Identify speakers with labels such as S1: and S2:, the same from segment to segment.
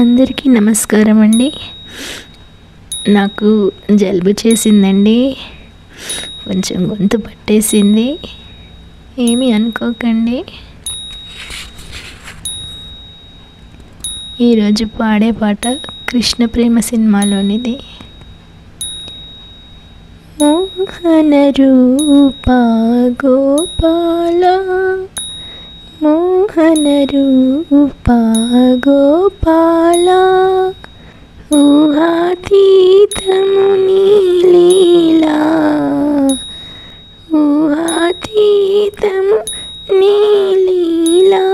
S1: అందరికీ నమస్కారం అండి. నాకు జలుబు చేసిందండి, కొంచెం గొంతు పట్టేసింది, ఏమీ అనుకోకండి. ఈరోజు పాడే పాట కృష్ణ ప్రేమ సినిమాలోనిది. మోహన రూప గోపాల, మోహన రూప గోపాల, ఊహాతీతము నీ లీలా, ఊహాతీతము నీ లీలా,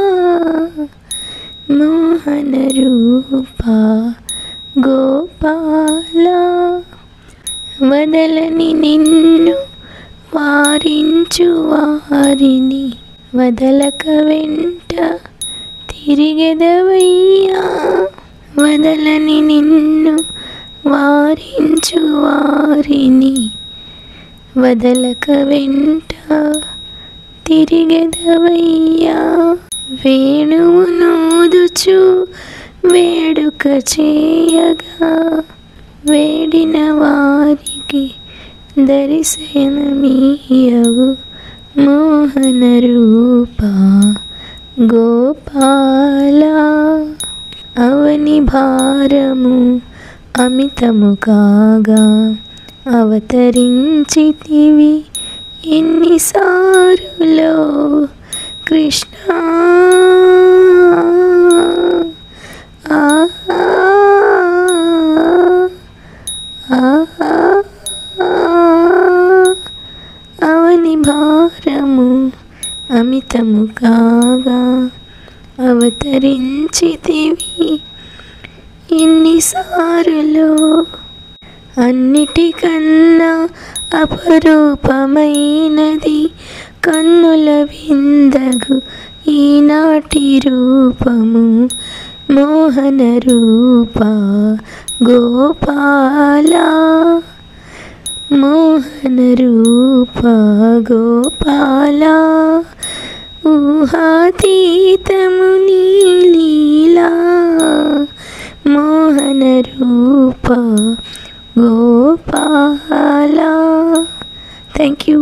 S1: మోహన రూప గోపాల. వదలని నిన్ను వారించు వారిని, వదలక వెంట తిరిగెదవయ్యా. వదలని నిన్ను వారించు వారిని, వదలక వెంట తిరిగెదవయ్యా. వేణువు నూదుచు వేడుక చేయగా, వేడిన వారికి దర్శనమీయవు, మోహన రూప గోపాల. అవని భారము అమితము కాగా, అవతరించితివి ఎన్నిసారులో కృష్ణ. అవని భారము అమితము కాగా, అవతరించితివి ఎన్నిసారులో. అన్నిటికన్నా అపరూపమైనది కన్నుల విందగు ఈనాటి రూపము, మోహన రూప గోపాల, మోహన రూప గోపాల. ఊహాతీతము నీ లీలా, మోహన రూప గోపాల. Thank you.